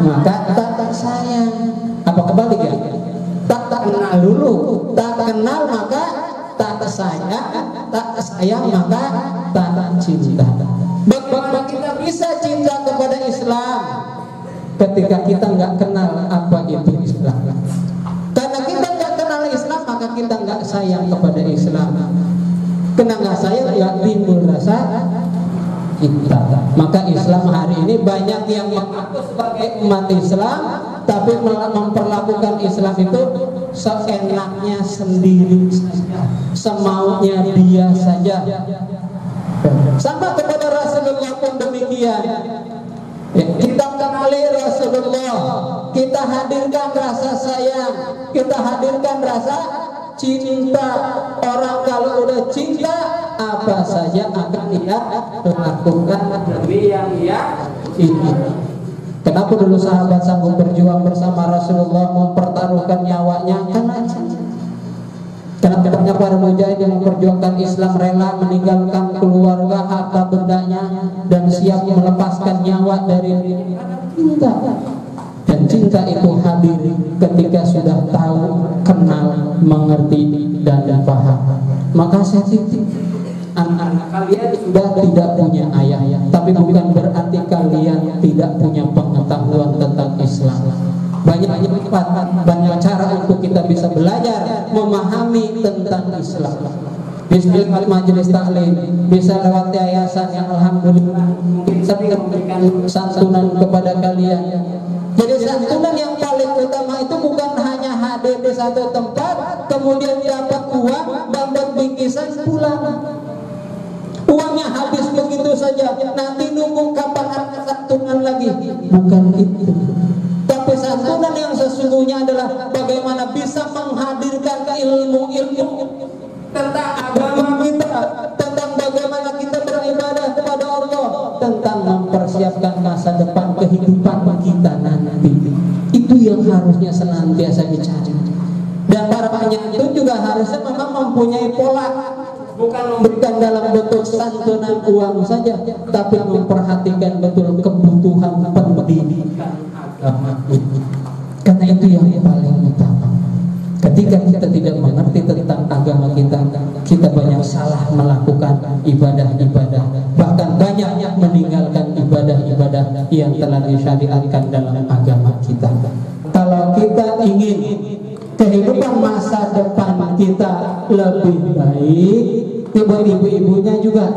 maka tak sayang. Apa kebalik ya? Tak kenal dulu, tak kenal maka tak sayang maka tak cinta. Bagaimana kita bisa cinta kepada Islam ketika kita nggak kenal apa itu Islam? Karena kita nggak kenal Islam maka kita nggak sayang kepada Islam. Karena nggak sayang nggak timbul rasa cinta. Maka Islam hari ini banyak yang mengaku sebagai umat Islam, tapi memperlakukan Islam itu seenaknya sendiri saja, semaunya dia saja. Sama kepada Rasulullah pun demikian. Kita kenali Rasulullah, kita hadirkan rasa sayang, kita hadirkan rasa cinta. Orang kalau udah cinta, apa saja akan dia lakukan demi yang dia cinta. Kenapa dulu sahabat sanggup berjuang bersama Rasulullah, mempertaruhkan nyawanya? Karena cinta. Kenapa banyak para mujahid yang memperjuangkan Islam, rela meninggalkan keluarga, harta bendanya, dan siap melepaskan nyawa dari cinta. Dan cinta itu hadir ketika sudah tahu, kenal, mengerti, dan paham. Maka saya titip anak-anak kalian sudah tidak punya ayah, tapi bukan berarti kalian tidak punya pengetahuan tentang Islam. Banyak cara untuk kita bisa belajar memahami tentang Islam. Bisa lewat majelis taklim, bisa lewat yayasan yang alhamdulillah bisa memberikan santunan kepada kalian. Jadi santunan yang paling utama itu bukan hanya hadir di satu tempat kemudian dapat uang, dapat bingkisan pulang. Uangnya habis begitu saja, nanti nunggu kapan ada santunan lagi. Bukan itu. Tapi santunan yang sesungguhnya adalah bagaimana bisa menghadirkan ilmu-ilmu tentang agama kita, tentang bagaimana kita beribadah kepada Allah, tentang mempersiapkan masa depan kehidupan kita nanti. Itu yang harusnya senantiasa dicari. Dan para penyanyi itu juga harusnya memang mempunyai pola, bukan memberikan dalam bentuk santunan uang saja, tapi memperhatikan betul kebutuhan pendidikan agama. Karena itu yang paling utama. Ketika kita tidak mengerti tentang agama kita, kita banyak salah melakukan ibadah-ibadah, bahkan banyak meninggalkan ibadah-ibadah yang telah disyariatkan dalam agama kita. Kalau kita ingin kehidupan masa depan kita lebih baik, buat ibu-ibunya juga,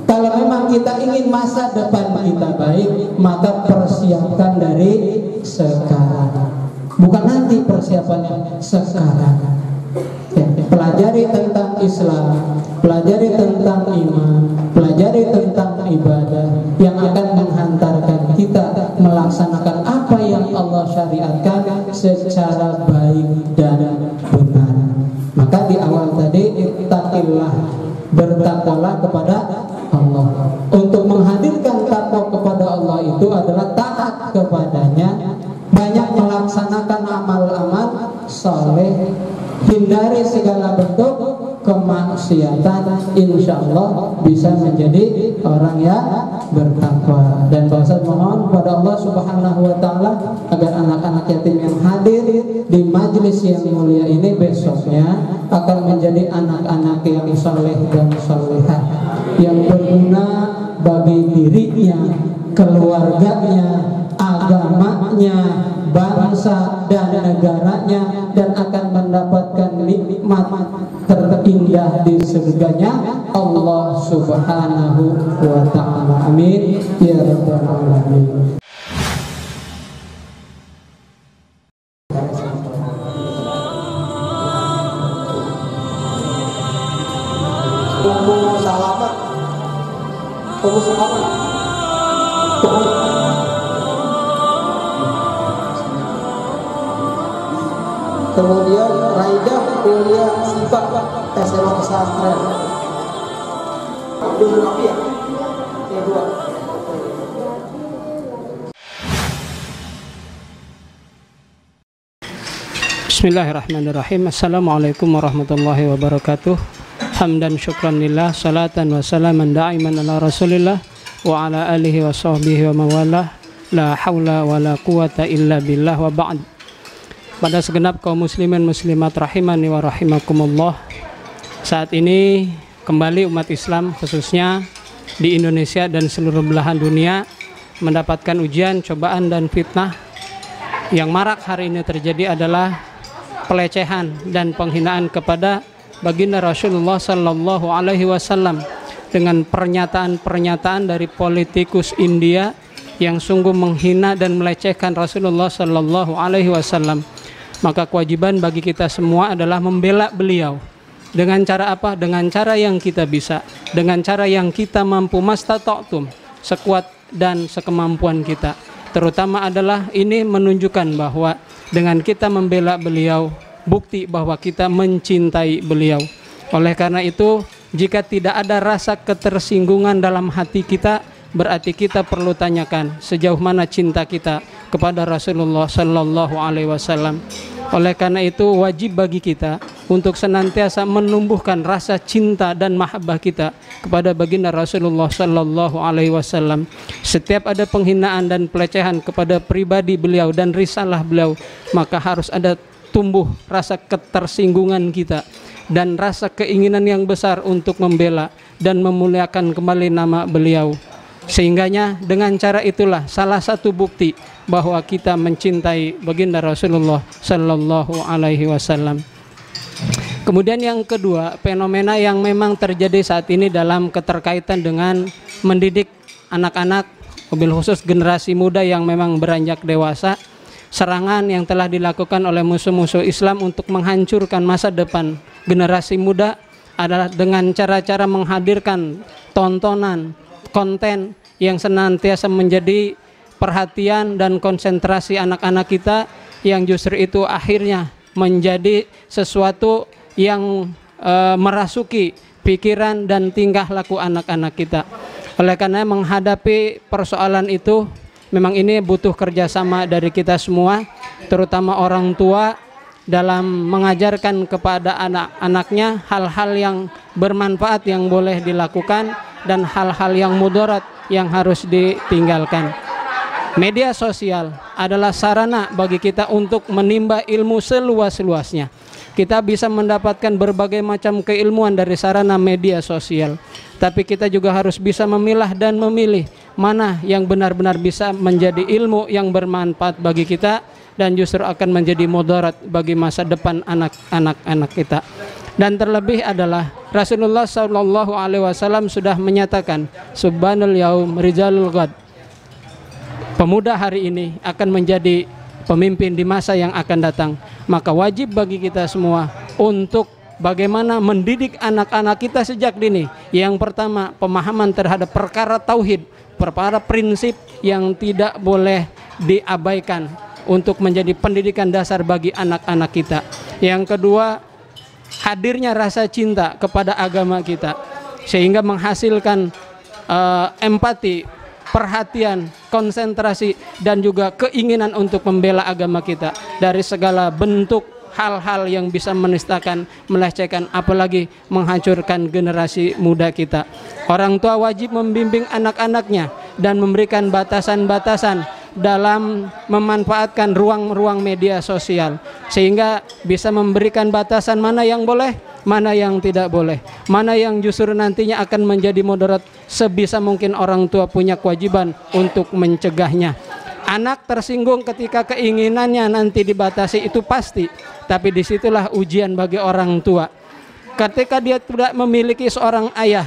kalau memang kita ingin masa depan kita baik, maka persiapkan dari sekarang. Bukan nanti persiapannya, sekarang. Ya, pelajari tentang Islam, pelajari tentang iman, pelajari tentang ibadah yang akan menghantarkan kita melaksanakan apa yang Allah syariatkan secara baik dan benar. Maka di awal tadi, ittaqillah, bertakwalah kepada Allah. Untuk menghadirkan takwa kepada Allah itu adalah taat kepadanya, banyak melaksanakan amal-amal saleh, hindari segala bentuk kemaksiatan, insya Allah bisa menjadi orang yang bertakwa. Dan Pak mohon kepada Allah Subhanahu wa Ta'ala agar anak-anak yatim yang hadir di majelis yang mulia ini besoknya akan menjadi anak-anak yang saleh dan salehah, yang berguna bagi dirinya, keluarganya, agamanya, bangsa dan negaranya, dan akan mendapatkan nikmat terindah di surganya Allah Subhanahu wa Ta'ala. Amin ya rabbal alamin. Kemudian Raidah kuliah sifat SMA pesantren. Abdul Rafiq kedua. Bismillahirrahmanirrahim. Assalamualaikum warahmatullahi wabarakatuh. Hamdan syukran lillah, salatan wa salaman da'iman ala rasulillah wa ala alihi wa sahbihi wa mawalah. La haula wala quwata illa billah wa ba'd. Pada segenap kaum muslimin muslimat rahimani wa rahimakumullah. Saat ini kembali umat Islam khususnya di Indonesia dan seluruh belahan dunia mendapatkan ujian, cobaan dan fitnah. Yang marak hari ini terjadi adalah pelecehan dan penghinaan kepada baginda Rasulullah sallallahu alaihi wasallam dengan pernyataan-pernyataan dari politikus India yang sungguh menghina dan melecehkan Rasulullah sallallahu alaihi wasallam. Maka kewajiban bagi kita semua adalah membela beliau. Dengan cara apa? Dengan cara yang kita bisa, dengan cara yang kita mampu, mastata'tum, sekuat dan sekemampuan kita. Terutama adalah ini menunjukkan bahwa dengan kita membela beliau, bukti bahwa kita mencintai beliau. Oleh karena itu, jika tidak ada rasa ketersinggungan dalam hati kita, berarti kita perlu tanyakan sejauh mana cinta kita kepada Rasulullah sallallahu alaihi wasallam. Oleh karena itu wajib bagi kita untuk senantiasa menumbuhkan rasa cinta dan mahabbah kita kepada baginda Rasulullah sallallahu alaihi wasallam. Setiap ada penghinaan dan pelecehan kepada pribadi beliau dan risalah beliau, maka harus ada tumbuh rasa ketersinggungan kita dan rasa keinginan yang besar untuk membela dan memuliakan kembali nama beliau. Sehingganya dengan cara itulah salah satu bukti bahwa kita mencintai baginda Rasulullah sallallahu alaihi wasallam. Kemudian yang kedua, fenomena yang memang terjadi saat ini dalam keterkaitan dengan mendidik anak-anak, mobil khusus generasi muda yang memang beranjak dewasa, serangan yang telah dilakukan oleh musuh-musuh Islam untuk menghancurkan masa depan generasi muda adalah dengan cara-cara menghadirkan tontonan, konten yang senantiasa menjadi perhatian dan konsentrasi anak-anak kita, yang justru itu akhirnya menjadi sesuatu yang merasuki pikiran dan tingkah laku anak-anak kita. Oleh karena menghadapi persoalan itu, memang ini butuh kerjasama dari kita semua, terutama orang tua, dalam mengajarkan kepada anak-anaknya hal-hal yang bermanfaat yang boleh dilakukan dan hal-hal yang mudarat yang harus ditinggalkan. Media sosial adalah sarana bagi kita untuk menimba ilmu seluas-luasnya. Kita bisa mendapatkan berbagai macam keilmuan dari sarana media sosial, tapi kita juga harus bisa memilah dan memilih mana yang benar-benar bisa menjadi ilmu yang bermanfaat bagi kita dan justru akan menjadi mudarat bagi masa depan anak-anak kita. Dan terlebih adalah Rasulullah sallallahu alaihi wasallam sudah menyatakan, subhanal yaum rijalul ghad, pemuda hari ini akan menjadi pemimpin di masa yang akan datang. Maka wajib bagi kita semua untuk bagaimana mendidik anak-anak kita sejak dini. Yang pertama, pemahaman terhadap perkara tauhid, perkara prinsip yang tidak boleh diabaikan untuk menjadi pendidikan dasar bagi anak-anak kita. Yang kedua, hadirnya rasa cinta kepada agama kita sehingga menghasilkan empati, perhatian, konsentrasi dan juga keinginan untuk membela agama kita dari segala bentuk hal-hal yang bisa menistakan, melecehkan, apalagi menghancurkan generasi muda kita. Orang tua wajib membimbing anak-anaknya dan memberikan batasan-batasan dalam memanfaatkan ruang-ruang media sosial sehingga bisa memberikan batasan mana yang boleh, mana yang tidak boleh, mana yang justru nantinya akan menjadi mudarat. Sebisa mungkin orang tua punya kewajiban untuk mencegahnya. Anak tersinggung ketika keinginannya nanti dibatasi, itu pasti, tapi disitulah ujian bagi orang tua ketika dia tidak memiliki seorang ayah.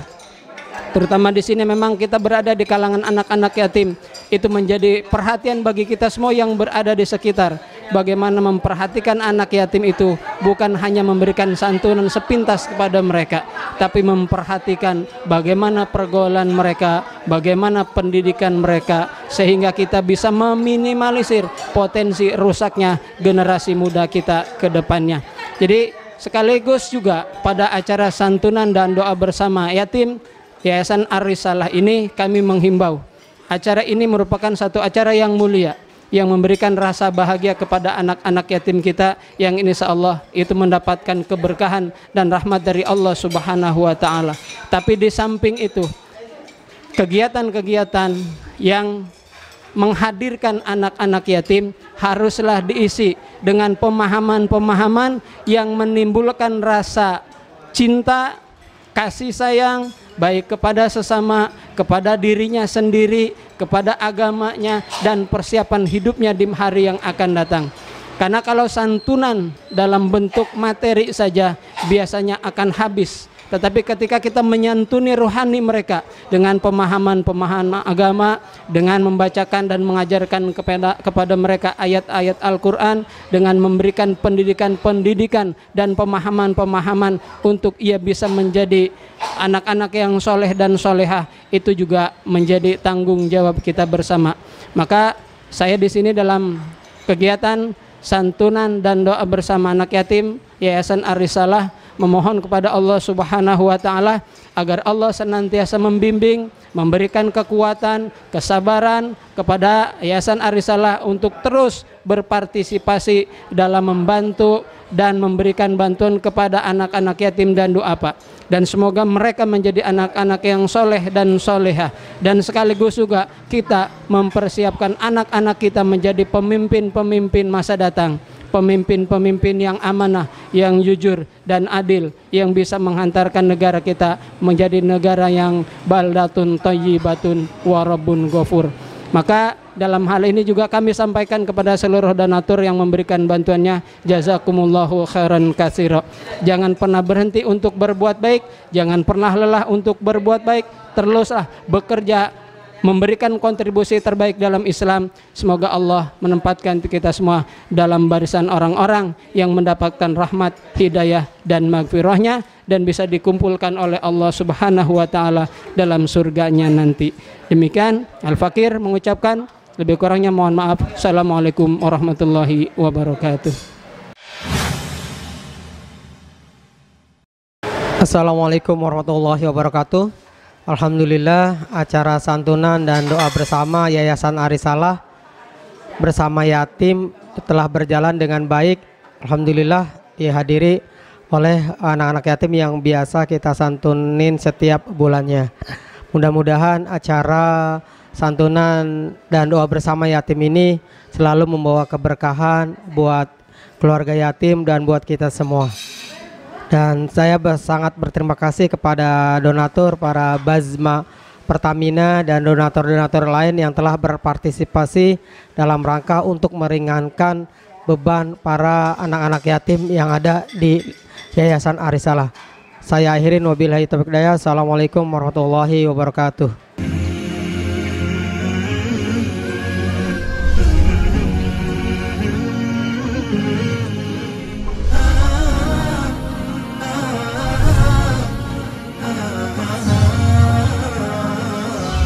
Terutama di sini memang kita berada di kalangan anak-anak yatim. Itu menjadi perhatian bagi kita semua yang berada di sekitar. Bagaimana memperhatikan anak yatim itu bukan hanya memberikan santunan sepintas kepada mereka, tapi memperhatikan bagaimana pergaulan mereka, bagaimana pendidikan mereka, sehingga kita bisa meminimalisir potensi rusaknya generasi muda kita ke depannya. Jadi sekaligus juga pada acara santunan dan doa bersama yatim Yayasan Ar-Risalah ini kami menghimbau, acara ini merupakan satu acara yang mulia yang memberikan rasa bahagia kepada anak-anak yatim kita, yang insya Allah itu mendapatkan keberkahan dan rahmat dari Allah Subhanahu wa Ta'ala. Tapi di samping itu, kegiatan-kegiatan yang menghadirkan anak-anak yatim haruslah diisi dengan pemahaman-pemahaman yang menimbulkan rasa cinta, kasih sayang, baik kepada sesama, kepada dirinya sendiri, kepada agamanya, dan persiapan hidupnya di hari yang akan datang. Karena kalau santunan dalam bentuk materi saja biasanya akan habis. Tetapi ketika kita menyantuni rohani mereka dengan pemahaman-pemahaman agama, dengan membacakan dan mengajarkan kepada mereka ayat-ayat Al-Quran, dengan memberikan pendidikan-pendidikan dan pemahaman-pemahaman untuk ia bisa menjadi anak-anak yang soleh dan solehah, itu juga menjadi tanggung jawab kita bersama. Maka saya di sini dalam kegiatan santunan dan doa bersama anak yatim Yayasan Ar-Risalah memohon kepada Allah Subhanahu wa taala agar Allah senantiasa membimbing, memberikan kekuatan, kesabaran kepada Yayasan Ar-Risalah untuk terus berpartisipasi dalam membantu dan memberikan bantuan kepada anak-anak yatim dan duafa. Dan semoga mereka menjadi anak-anak yang soleh dan solehah, dan sekaligus juga kita mempersiapkan anak-anak kita menjadi pemimpin-pemimpin masa datang, pemimpin-pemimpin yang amanah, yang jujur dan adil, yang bisa menghantarkan negara kita menjadi negara yang baldatun thayyibatun wa rabbun ghafur. Maka dalam hal ini juga kami sampaikan kepada seluruh donatur yang memberikan bantuannya, jazakumullahu khairan katsira. Jangan pernah berhenti untuk berbuat baik, jangan pernah lelah untuk berbuat baik, teruslah bekerja memberikan kontribusi terbaik dalam Islam. Semoga Allah menempatkan kita semua dalam barisan orang-orang yang mendapatkan rahmat, hidayah dan maghfirahnya, dan bisa dikumpulkan oleh Allah Subhanahu wa taala dalam surganya nanti. Demikian Al-Fakir mengucapkan, lebih kurangnya mohon maaf. Assalamualaikum warahmatullahi wabarakatuh. Assalamualaikum warahmatullahi wabarakatuh. Alhamdulillah, acara santunan dan doa bersama Yayasan Ar-Risalah bersama yatim telah berjalan dengan baik. Alhamdulillah dihadiri oleh anak-anak yatim yang biasa kita santunin setiap bulannya. Mudah-mudahan acara santunan dan doa bersama yatim ini selalu membawa keberkahan buat keluarga yatim dan buat kita semua. Dan saya sangat berterima kasih kepada donatur, para Bazma Pertamina dan donatur-donatur lain yang telah berpartisipasi dalam rangka untuk meringankan beban para anak-anak yatim yang ada di Yayasan Ar-Risalah. Saya akhirin, wabillahi taufiq hidayah. Assalamualaikum warahmatullahi wabarakatuh.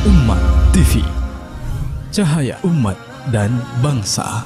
Umat TV, cahaya umat dan bangsa.